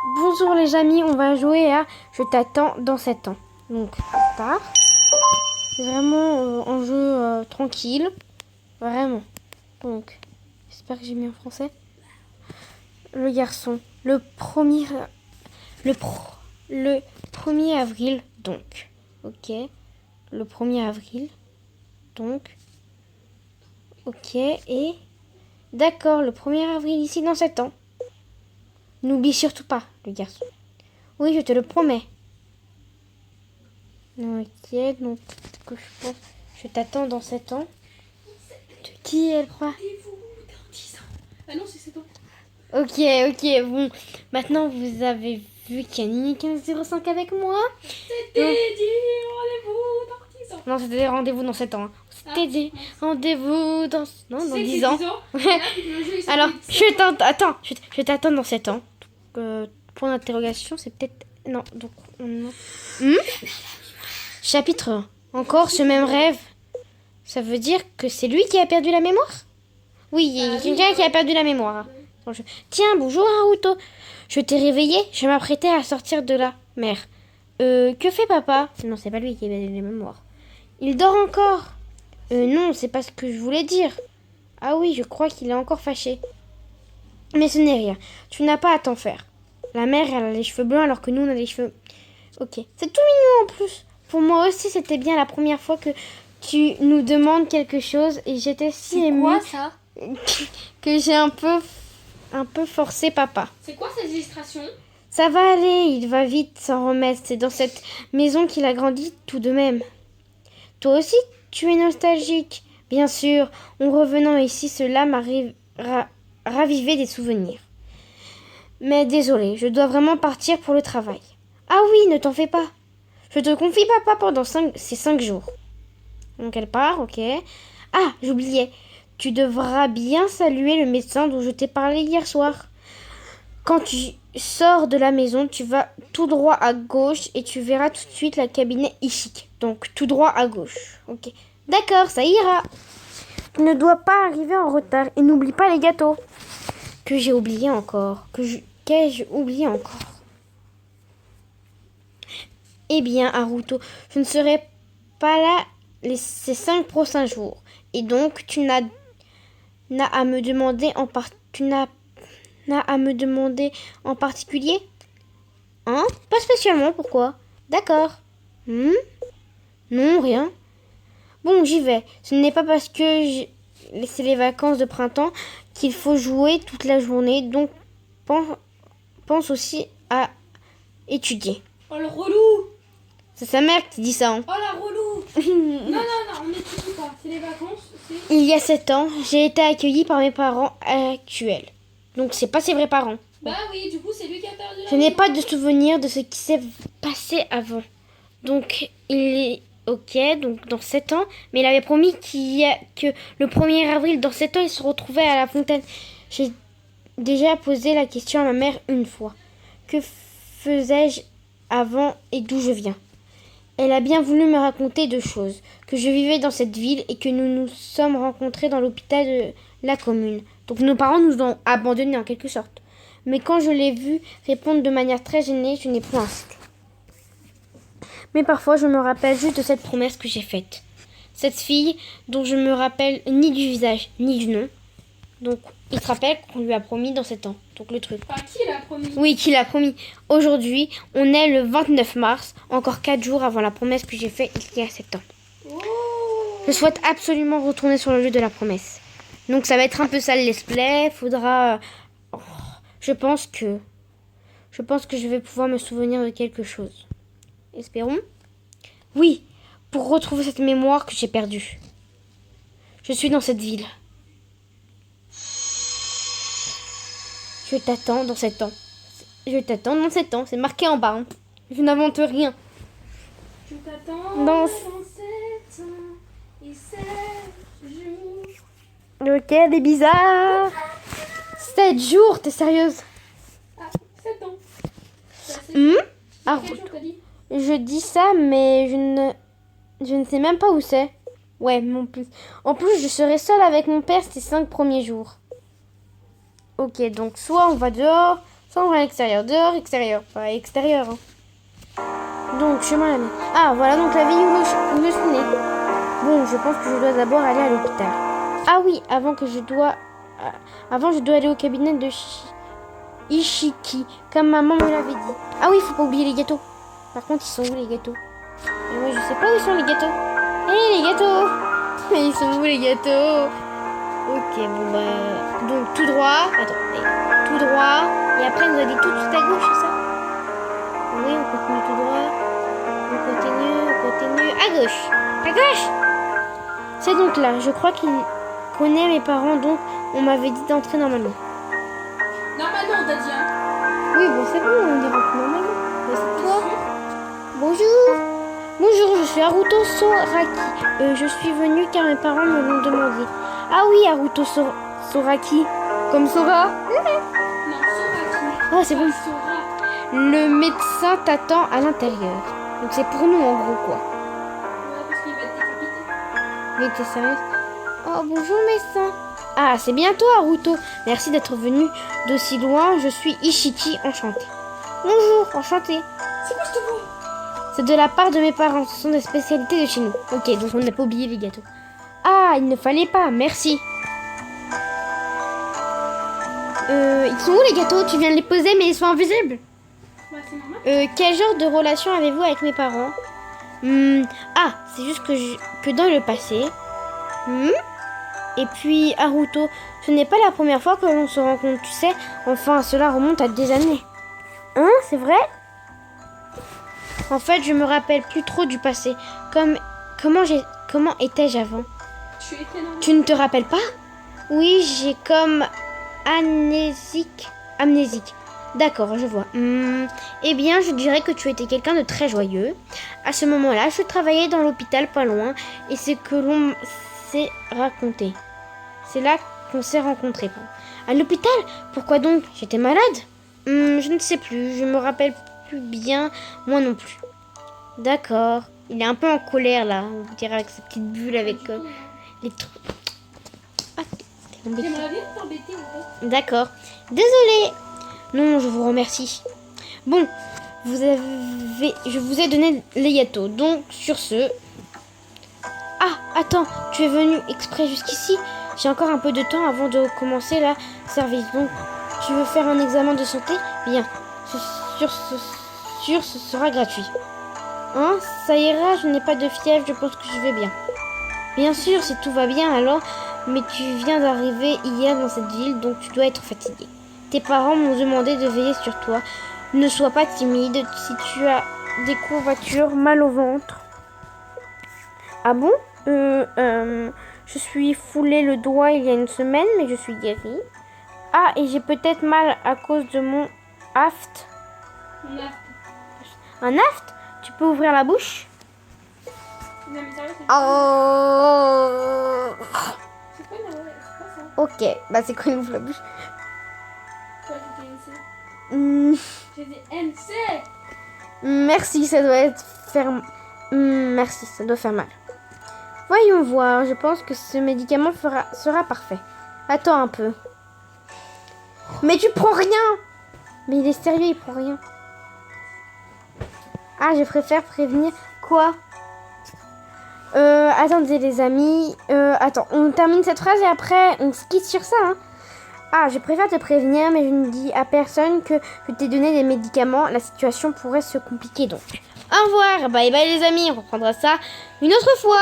Bonjour les amis, on va jouer à Je t'attends dans 7 ans. Donc, start. C'est vraiment un jeu tranquille. Vraiment. Donc, j'espère que j'ai mis en français. Le garçon. Le 1er avril, donc. Ok. Le 1er avril. Donc. Ok. Et. D'accord, le 1er avril ici dans 7 ans. N'oublie surtout pas, le garçon. Oui, je te le promets. Ok, donc, que je pense. Je t'attends dans 7 ans. De qui elle croit? Rendez-vous dans 10 ans. Ah non, c'est 7 ans. Ok, bon. Maintenant, vous avez vu qu'il y a Nini 1505 avec moi. C'était dit rendez-vous dans 10 ans. Non, c'était rendez-vous dans 7 ans. Hein. C'était dit rendez-vous dans... Non, dans 10 ans. Alors, je t'attends dans 7 ans. Donc, point d'interrogation, c'est peut-être... Non, donc... Chapitre 1. Encore ce même rêve. Ça veut dire que c'est lui qui a perdu la mémoire? Oui, il y a quelqu'un qui a perdu la mémoire. Tiens, bonjour Haruto. Je t'ai réveillé, je m'apprêtais à sortir de la mer. Que fait papa? Non, c'est pas lui qui a perdu la mémoire. Il dort encore? Non, c'est pas ce que je voulais dire. Ah oui, je crois qu'il est encore fâché. Mais ce n'est rien. Tu n'as pas à t'en faire. La mère, elle a les cheveux blancs alors que nous, on a les cheveux... Ok. C'est tout mignon en plus. Pour moi aussi, c'était bien la première fois que tu nous demandes quelque chose et j'étais si émue. Quoi ça? Que j'ai un peu forcé papa. C'est quoi cette illustration? Ça va aller, il va vite s'en remettre. C'est dans cette maison qu'il a grandi tout de même. Toi aussi, tu es nostalgique. Bien sûr, en revenant ici, cela m'a ravivé des souvenirs. Mais désolé, je dois vraiment partir pour le travail. Ah oui, ne t'en fais pas. Je te confie papa pendant ces 5 jours. Donc elle part, ok. Ah, j'oubliais. Tu devras bien saluer le médecin dont je t'ai parlé hier soir. Quand tu sors de la maison, tu vas tout droit à gauche et tu verras tout de suite la cabinet Ishik. Donc tout droit à gauche. Ok. D'accord, ça ira. Tu ne dois pas arriver en retard et n'oublie pas les gâteaux. Que j'ai oublié encore. Qu'ai-je oublié encore? Eh bien, Haruto, je ne serai pas là ces 5 prochains jours. Et donc, tu n'as à me demander en particulier? Hein? Pas spécialement, pourquoi? D'accord. Non, rien. Bon, j'y vais. Ce n'est pas parce que c'est les vacances de printemps qu'il faut jouer toute la journée. Donc, pense aussi à étudier. Oh le relou! C'est sa mère qui dit ça. Hein. Oh la relou! Non, on n'étudie pas. C'est les vacances. Il y a 7 ans, j'ai été accueillie par mes parents actuels. Donc, c'est pas ses vrais parents. Bah oui, du coup, c'est lui qui a perdu la Je n'ai mémoire. pas de souvenir de ce qui s'est passé avant. Donc, il est ok, donc dans 7 ans. Mais il avait promis que le 1er avril, dans 7 ans, il se retrouvait à la fontaine. J'ai déjà posé la question à ma mère une fois. Que faisais-je avant et d'où je viens? Elle a bien voulu me raconter 2 choses. Que je vivais dans cette ville et que nous nous sommes rencontrés dans l'hôpital de la commune. Donc nos parents nous ont abandonnés en quelque sorte. Mais quand je l'ai vue répondre de manière très gênée, je n'ai point insisté. Mais parfois, je me rappelle juste de cette promesse que j'ai faite. Cette fille dont je me rappelle ni du visage, ni du nom. Donc, il se rappelle qu'on lui a promis dans 7 ans. Donc, le truc. Enfin, qui l'a promis? Oui, qui l'a promis. Aujourd'hui, on est le 29 mars, encore 4 jours avant la promesse que j'ai faite il y a 7 ans. Oh. Je souhaite absolument retourner sur le lieu de la promesse. Donc, ça va être un peu ça le let's play. Faudra... Je pense que je vais pouvoir me souvenir de quelque chose. Espérons. Oui, pour retrouver cette mémoire que j'ai perdue. Je suis dans cette ville. Je t'attends dans 7 ans. Je t'attends dans 7 ans. C'est marqué en bas. Hein. Je n'invente rien. Je t'attends Dans 7 ans et 7 jours. Ok, elle est bizarre. 7 jours, t'es sérieuse? Ah, 7 ans. Ah, Quel jour t'as dit? je dis ça, mais je ne sais même pas où c'est. Ouais, en plus, je serai seule avec mon père ces 5 premiers jours. Ok, donc soit on va dehors, Chambre à l'extérieur. Dehors, extérieur. Pas extérieur. Hein. Donc, chemin à la main. Ah, voilà donc la ville où je suis née. Bon, je pense que je dois d'abord aller à l'hôpital. Ah oui, avant, je dois aller au cabinet de Ishiki, comme maman me l'avait dit. Ah oui, faut pas oublier les gâteaux. Par contre, ils sont où les gâteaux? Et moi, je sais pas où sont les gâteaux. Hé, les gâteaux! Mais ils sont où les gâteaux? Ok, bon bah... Donc, tout droit. Attends, tout droit. Et après, vous allez tout de suite à gauche, c'est ça? Oui, on continue tout droit. On continue. À gauche! À gauche! C'est donc là. Je crois qu'il connaît mes parents, donc on m'avait dit d'entrer normalement. Normalement, t'as dit, hein. Oui, bon, c'est bon, on y rentre normalement. Mais c'est toi. Bonjour. Bonjour, je suis Haruto Soraki. Je suis venue car mes parents me l'ont demandé. Ah oui, Haruto Soraki. Comme Sora. Non, Soraki. Oh, c'est bon. Sora. Le médecin t'attend à l'intérieur. Donc c'est pour nous en gros quoi. Ouais, parce qu'il va être décapité. Mais t'es sérieuse? Oh, bonjour médecin. Ah, c'est bien toi, Haruto. Merci d'être venu d'aussi loin. Je suis Ishiki, enchantée. Bonjour, enchantée. C'est quoi cette voix? C'est de la part de mes parents. Ce sont des spécialités de chez nous. Ok, donc on n'a pas oublié les gâteaux. Ah, il ne fallait pas. Merci. Ils sont où les gâteaux? Tu viens de les poser, mais ils sont invisibles. Bah, c'est normal. Quel genre de relation avez-vous avec mes parents? Ah, c'est juste que dans le passé. Et puis, Haruto, ce n'est pas la première fois que l'on se rencontre, tu sais. Enfin, cela remonte à des années. Hein, c'est vrai? En fait, je me rappelle plus trop du passé. Comment étais-je avant? Tu étais normal. Tu ne te rappelles pas? Oui, j'ai comme amnésique. D'accord, je vois. Eh bien, je dirais que tu étais quelqu'un de très joyeux. À ce moment-là, je travaillais dans l'hôpital pas loin et c'est que l'on s'est raconté. C'est là qu'on s'est rencontrés. Pardon. À l'hôpital? Pourquoi donc? J'étais malade? Je ne sais plus. Je me rappelle plus bien. Moi non plus. D'accord. Il est un peu en colère là. On vous dirait avec sa petite bulle avec les trucs. Ah, t'es embêté. J'aimerais bien t'embêter en fait. D'accord. Désolée. Non, je vous remercie. Bon, je vous ai donné les gâteaux. Donc, sur ce... Ah, attends, tu es venu exprès jusqu'ici? J'ai encore un peu de temps avant de commencer la service. Donc, tu veux faire un examen de santé? Bien. Ce sera gratuit. Hein? Ça ira, je n'ai pas de fièvre, je pense que je vais bien. Bien sûr, si tout va bien alors, mais tu viens d'arriver hier dans cette ville, donc tu dois être fatigué. Tes parents m'ont demandé de veiller sur toi. Ne sois pas timide si tu as des courbatures, mal au ventre. Ah bon? Je suis foulé le doigt il y a une semaine, mais je suis guérie. Ah, et j'ai peut-être mal à cause de mon aft. On a... Un aft? Tu peux ouvrir la bouche? Non mais sérieux, c'est Oh. c'est quoi la voix? C'est quoi ça? Ok, bah c'est quand il ouvre la bouche. Quoi, j'ai dit NC? Hmm, J'ai dit NC. merci, ça doit être faire... merci, ça doit faire mal. Voyons voir, je pense que ce médicament sera parfait. Attends un peu. Mais tu prends rien! Mais il est sérieux, il prend rien. Ah, je préfère prévenir... Quoi? Attendez les amis. Attends, on termine cette phrase et après on se quitte sur ça. Hein. Ah, je préfère te prévenir, mais je ne dis à personne que je t'ai donné des médicaments. La situation pourrait se compliquer donc. Au revoir, bye bye les amis, on reprendra ça une autre fois.